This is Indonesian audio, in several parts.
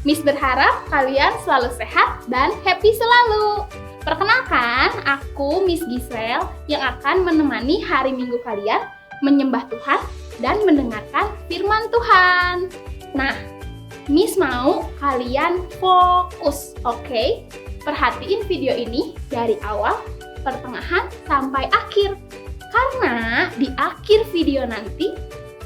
Miss berharap kalian selalu sehat dan happy selalu. Perkenalkan, aku Miss Gisel yang akan menemani hari Minggu kalian menyembah Tuhan dan mendengarkan firman Tuhan. Nah, Miss mau kalian fokus, oke? Perhatiin video ini dari awal, pertengahan, sampai akhir. Karena di akhir video nanti,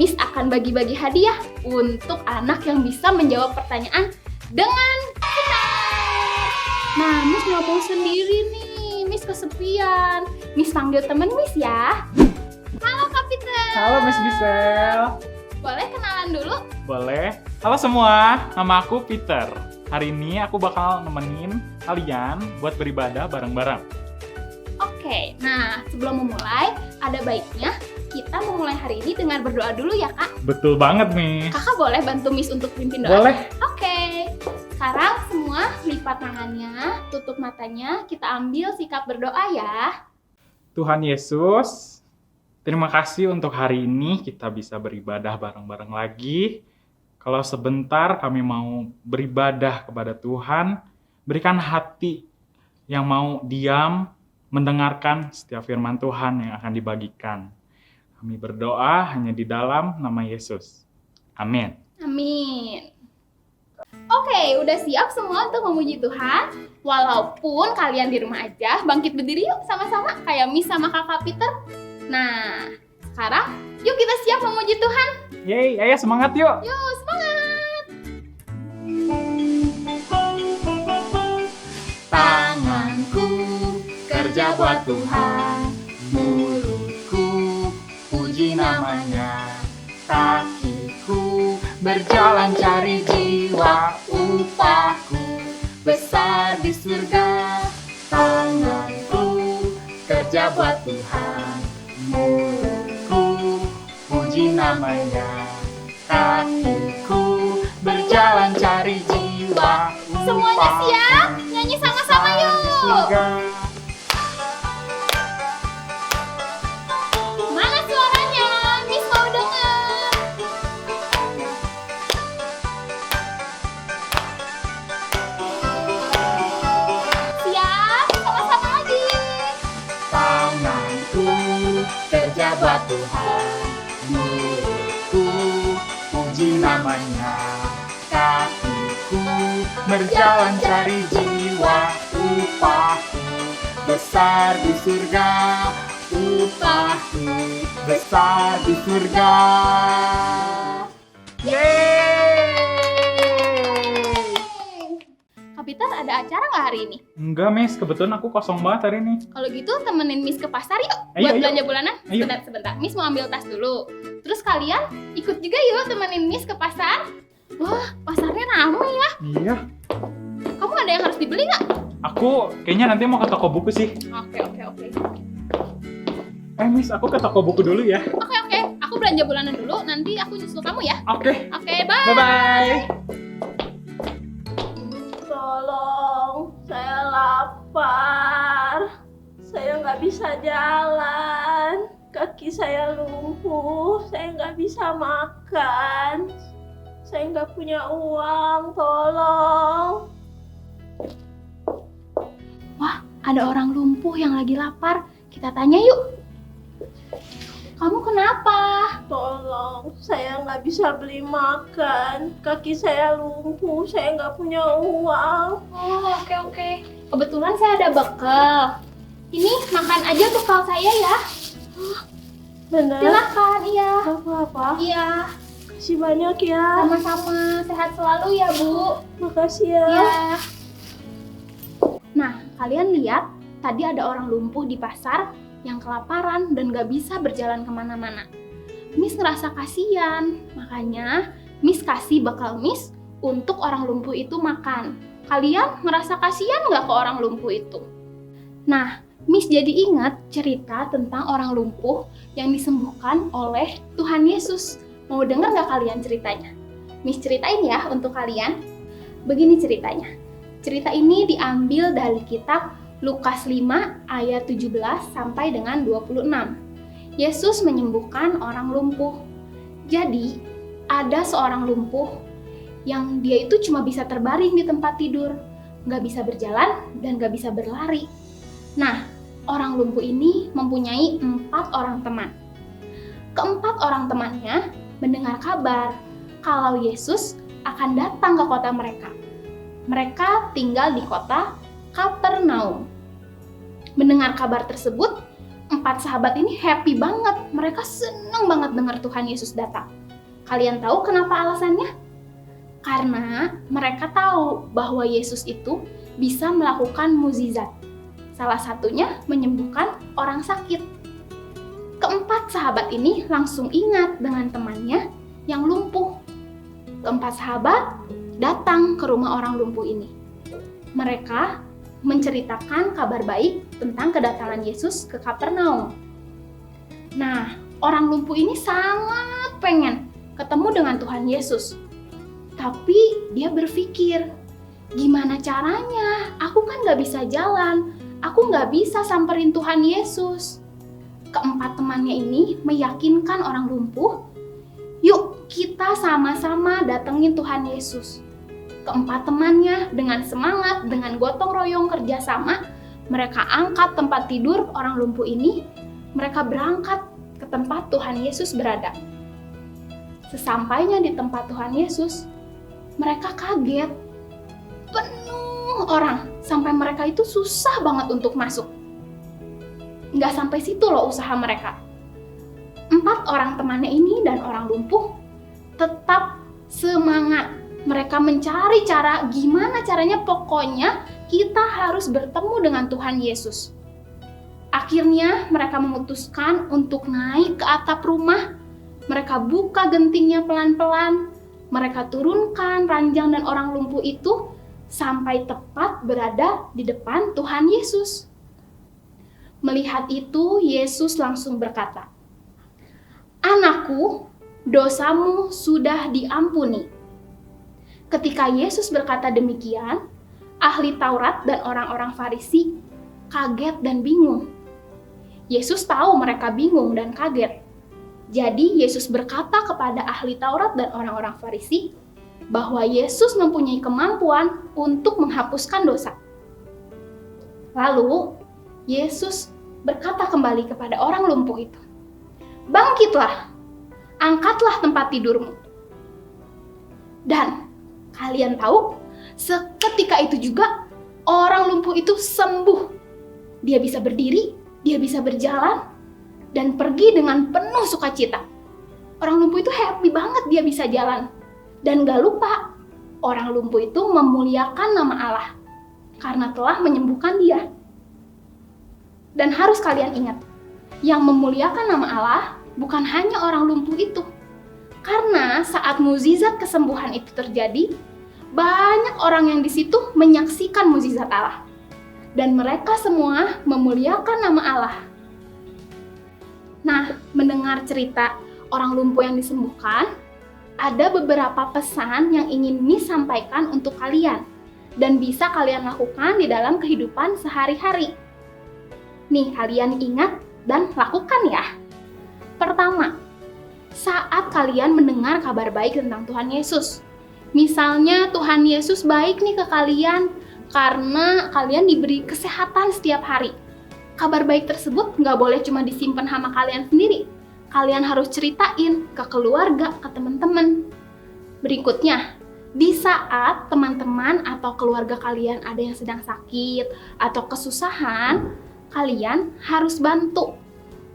Miss akan bagi-bagi hadiah untuk anak yang bisa menjawab pertanyaan dengan benar. Nah, Miss nggak mau sendiri nih, Miss kesepian. Miss panggil temen Miss ya. Halo Kak Peter. Halo Miss Gisel. Boleh kenalan dulu? Boleh. Halo semua, nama aku Peter. Hari ini aku bakal nemenin kalian buat beribadah bareng-bareng. Oke, nah sebelum memulai, ada baiknya kita memulai hari ini dengan berdoa dulu ya Kak. Betul banget nih. Kakak boleh bantu Miss untuk pimpin doa? Boleh. Oke. Sekarang semua lipat tangannya, tutup matanya, kita ambil sikap berdoa ya. Tuhan Yesus, terima kasih untuk hari ini kita bisa beribadah bareng-bareng lagi. Kalau sebentar kami mau beribadah kepada Tuhan, berikan hati yang mau diam, mendengarkan setiap firman Tuhan yang akan dibagikan. Kami berdoa hanya di dalam nama Yesus. Amin. Amin. Oke, udah siap semua untuk memuji Tuhan? Walaupun kalian di rumah aja, bangkit berdiri yuk sama-sama kayak Miss sama Kakak Peter. Nah, sekarang yuk kita siap memuji Tuhan. Yeay, ayo semangat yuk. Yuk, semangat. Tanganku kerja buat Tuhan, mulutku puji namanya, kakiku berjalan cari jiwa, upahku besar di surga. Tanganku kerja buat Tuhan, mulutku puji namanya, kakiku berjalan cari jiwa. Semuanya siap? Nyanyi sama-sama yuk. Mana suaranya? Miss mau denger. Siap? Sama-sama lagi. Tanganku kerja buat Tuhan, mulutku puji namanya, kakiku berjalan cari jiwa, upahku besar di surga, upahku besar di surga. Yeay! Kak Peter, ada acara nggak hari ini? Enggak, Miss. Kebetulan aku kosong banget hari ini. Kalau gitu temenin Miss ke pasar yuk Ayo, buat ayo. belanja bulanan. Ayo. Sebentar. Miss mau ambil tas dulu. Terus kalian ikut juga yuk temenin Miss ke pasar. Wah, pasarnya ramai ya. Iya. Kamu ada yang harus dibeli nggak? Aku kayaknya nanti mau ke toko buku sih. Oke. Miss, aku ke toko buku dulu ya. Oke. Aku belanja bulanan dulu. Nanti aku nyusul kamu ya. Oke. Oke, bye. Bye-bye. Tolong, saya lapar. Saya nggak bisa jalan. Kaki saya lumpuh. Saya nggak bisa makan. Saya nggak punya uang. Tolong. Wah, ada orang lumpuh yang lagi lapar. Kita tanya yuk. Kamu kenapa? Tolong, saya nggak bisa beli makan. Kaki saya lumpuh. Saya nggak punya uang. Oh, oke. Kebetulan saya ada bekal. Ini makan aja bekal saya ya. Benar? Silakan, iya. Apa-apa? Iya. Kasih banyak ya. Sama-sama, sehat selalu ya Bu. Makasih ya. Iya. Nah, kalian lihat tadi ada orang lumpuh di pasar yang kelaparan dan gak bisa berjalan kemana-mana. Miss ngerasa kasihan, makanya Miss kasih bekal Miss untuk orang lumpuh itu makan. Kalian ngerasa kasihan gak ke orang lumpuh itu? Nah, Miss jadi ingat cerita tentang orang lumpuh yang disembuhkan oleh Tuhan Yesus. Mau dengar gak kalian ceritanya? Miss ceritain ya untuk kalian. Begini ceritanya. Cerita ini diambil dari kitab Lukas 5 ayat 17 sampai dengan 26. Yesus menyembuhkan orang lumpuh. Jadi, ada seorang lumpuh yang dia itu cuma bisa terbaring di tempat tidur, nggak bisa berjalan dan nggak bisa berlari. Nah, orang lumpuh ini mempunyai 4 orang teman. Keempat orang temannya mendengar kabar kalau Yesus akan datang ke kota mereka. Mereka tinggal di kota Kapernaum. Mendengar kabar tersebut, 4 sahabat ini happy banget. Mereka senang banget dengar Tuhan Yesus datang. Kalian tahu kenapa alasannya? Karena mereka tahu bahwa Yesus itu bisa melakukan mukjizat. Salah satunya menyembuhkan orang sakit. Keempat sahabat ini langsung ingat dengan temannya yang lumpuh. Keempat sahabat datang ke rumah orang lumpuh ini. Mereka menceritakan kabar baik tentang kedatangan Yesus ke Kapernaum. Nah, orang lumpuh ini sangat pengen ketemu dengan Tuhan Yesus. Tapi dia berpikir, gimana caranya? Aku kan gak bisa jalan. Aku gak bisa samperin Tuhan Yesus. Keempat temannya ini meyakinkan orang lumpuh, yuk kita sama-sama datengin Tuhan Yesus. Keempat temannya dengan semangat, dengan gotong royong kerjasama, mereka angkat tempat tidur orang lumpuh ini, mereka berangkat ke tempat Tuhan Yesus berada. Sesampainya di tempat Tuhan Yesus, mereka kaget. Penuh orang, sampai mereka itu susah banget untuk masuk. Nggak sampai situ loh usaha mereka. 4 orang temannya ini dan orang lumpuh tetap semangat. Mereka mencari cara, gimana caranya, pokoknya kita harus bertemu dengan Tuhan Yesus. Akhirnya mereka memutuskan untuk naik ke atap rumah. Mereka buka gentingnya pelan-pelan. Mereka turunkan ranjang dan orang lumpuh itu sampai tepat berada di depan Tuhan Yesus. Melihat itu, Yesus langsung berkata, "Anakku, dosamu sudah diampuni." Ketika Yesus berkata demikian, ahli Taurat dan orang-orang Farisi kaget dan bingung. Yesus tahu mereka bingung dan kaget. Jadi Yesus berkata kepada ahli Taurat dan orang-orang Farisi bahwa Yesus mempunyai kemampuan untuk menghapuskan dosa. Lalu Yesus berkata kembali kepada orang lumpuh itu, "Bangkitlah, angkatlah tempat tidurmu." Dan kalian tahu, seketika itu juga orang lumpuh itu sembuh. Dia bisa berdiri, dia bisa berjalan, dan pergi dengan penuh sukacita. Orang lumpuh itu happy banget dia bisa jalan. Dan gak lupa, orang lumpuh itu memuliakan nama Allah karena telah menyembuhkan dia. Dan harus kalian ingat, yang memuliakan nama Allah bukan hanya orang lumpuh itu. Karena saat mukjizat kesembuhan itu terjadi, banyak orang yang di situ menyaksikan mukjizat Allah. Dan mereka semua memuliakan nama Allah. Nah, mendengar cerita orang lumpuh yang disembuhkan, ada beberapa pesan yang ingin Miss sampaikan untuk kalian dan bisa kalian lakukan di dalam kehidupan sehari-hari. Nih, kalian ingat dan lakukan ya. Pertama, saat kalian mendengar kabar baik tentang Tuhan Yesus. Misalnya Tuhan Yesus baik nih ke kalian karena kalian diberi kesehatan setiap hari. Kabar baik tersebut nggak boleh cuma disimpan sama kalian sendiri. Kalian harus ceritain ke keluarga, ke teman-teman. Berikutnya, di saat teman-teman atau keluarga kalian ada yang sedang sakit atau kesusahan, kalian harus bantu.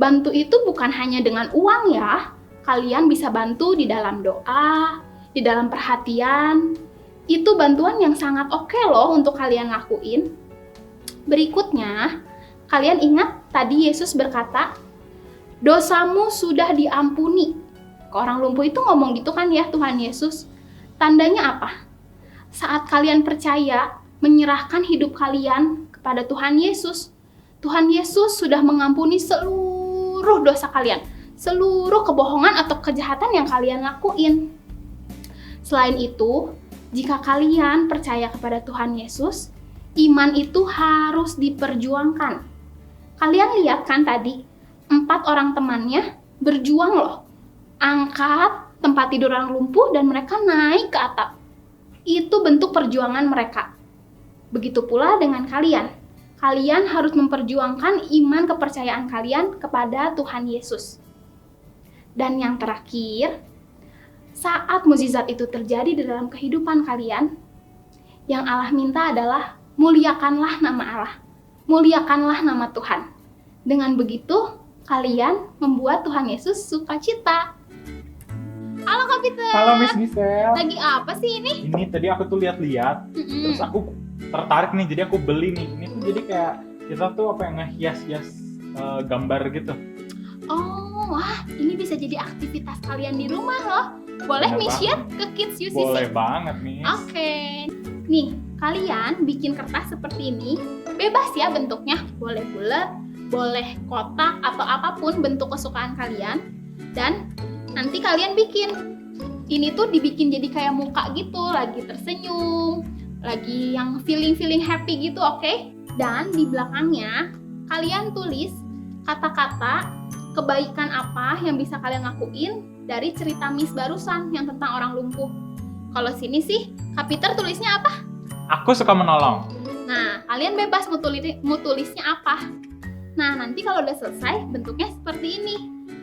Bantu itu bukan hanya dengan uang ya. Kalian bisa bantu di dalam doa, di dalam perhatian. Itu bantuan yang sangat oke loh untuk kalian lakuin. Berikutnya, kalian ingat tadi Yesus berkata, "Dosamu sudah diampuni." Ke orang lumpuh itu ngomong gitu kan ya Tuhan Yesus. Tandanya apa? Saat kalian percaya, menyerahkan hidup kalian kepada Tuhan Yesus, Tuhan Yesus sudah mengampuni seluruh dosa kalian, seluruh kebohongan atau kejahatan yang kalian lakuin. Selain itu, jika kalian percaya kepada Tuhan Yesus, iman itu harus diperjuangkan. Kalian lihat kan tadi, 4 orang temannya berjuang loh. Angkat tempat tidur orang lumpuh dan mereka naik ke atap. Itu bentuk perjuangan mereka. Begitu pula dengan kalian. Kalian harus memperjuangkan iman kepercayaan kalian kepada Tuhan Yesus. Dan yang terakhir, saat mukjizat itu terjadi di dalam kehidupan kalian, yang Allah minta adalah muliakanlah nama Allah. Muliakanlah nama Tuhan. Dengan begitu, kalian membuat Tuhan Yesus sukacita. Halo Kak Peter. Halo Miss Giselle. Lagi apa sih ini? Ini tadi aku tuh lihat-lihat, terus aku tertarik nih, jadi aku beli nih. Ini tuh jadi kayak kita tuh apa yang ngehias-hias gambar gitu. Oh, wah, ini bisa jadi aktivitas kalian di rumah loh. Boleh Bener share ke Kids UCC? Boleh banget Miss. Oke. Nih, kalian bikin kertas seperti ini, bebas ya bentuknya. Boleh bulat, boleh kotak, atau apapun bentuk kesukaan kalian. Dan nanti kalian bikin. Ini tuh dibikin jadi kayak muka gitu, lagi tersenyum, lagi yang feeling happy gitu, oke? Dan di belakangnya, kalian tulis kata-kata kebaikan apa yang bisa kalian lakuin dari cerita Miss barusan yang tentang orang lumpuh. Kalau sini sih, Kak Peter tulisnya apa? Aku suka menolong. Nah, kalian bebas mau tulisnya apa. Nah, nanti kalau udah selesai, bentuknya seperti ini.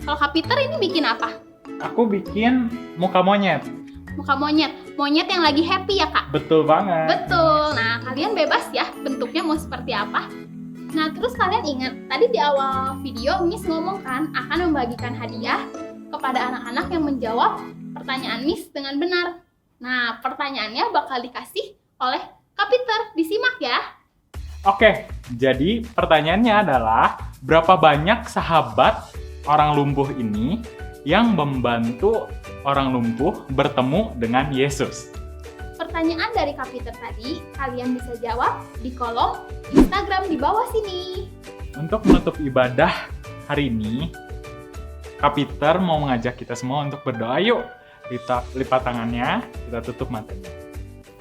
Kalau Kak Peter ini bikin apa? Aku bikin muka monyet. Muka monyet. Monyet yang lagi happy ya, Kak? Betul banget. Betul. Nah, kalian bebas ya bentuknya mau seperti apa. Nah, terus kalian ingat, tadi di awal video Miss ngomong kan akan membagikan hadiah kepada anak-anak yang menjawab pertanyaan Miss dengan benar. Nah, pertanyaannya bakal dikasih oleh Kak Peter. Disimak ya. Oke, jadi pertanyaannya adalah berapa banyak sahabat orang lumpuh ini yang membantu orang lumpuh bertemu dengan Yesus? Pertanyaan dari Kak Peter tadi, kalian bisa jawab di kolom Instagram di bawah sini. Untuk menutup ibadah hari ini, Kak Peter mau mengajak kita semua untuk berdoa. Yuk, lipat tangannya, kita tutup matanya.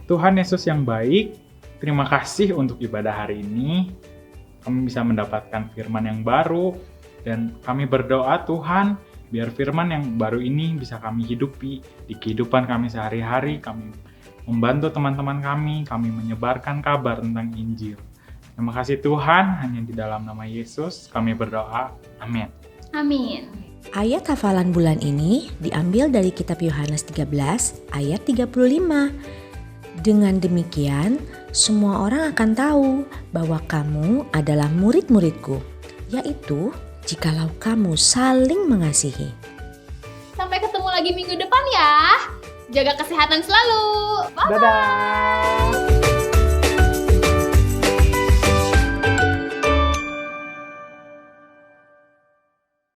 Tuhan Yesus yang baik, terima kasih untuk ibadah hari ini. Kami bisa mendapatkan firman yang baru, dan kami berdoa Tuhan, biar firman yang baru ini bisa kami hidupi di kehidupan kami sehari-hari. Kami membantu teman-teman kami menyebarkan kabar tentang Injil. Terima kasih Tuhan, hanya di dalam nama Yesus kami berdoa. Amin. Amin. Ayat hafalan bulan ini diambil dari kitab Yohanes 13 ayat 35. Dengan demikian, semua orang akan tahu bahwa kamu adalah murid-muridku, yaitu jikalau kamu saling mengasihi. Sampai ketemu lagi minggu depan ya. Jaga kesehatan selalu. Bye-bye. Dadah.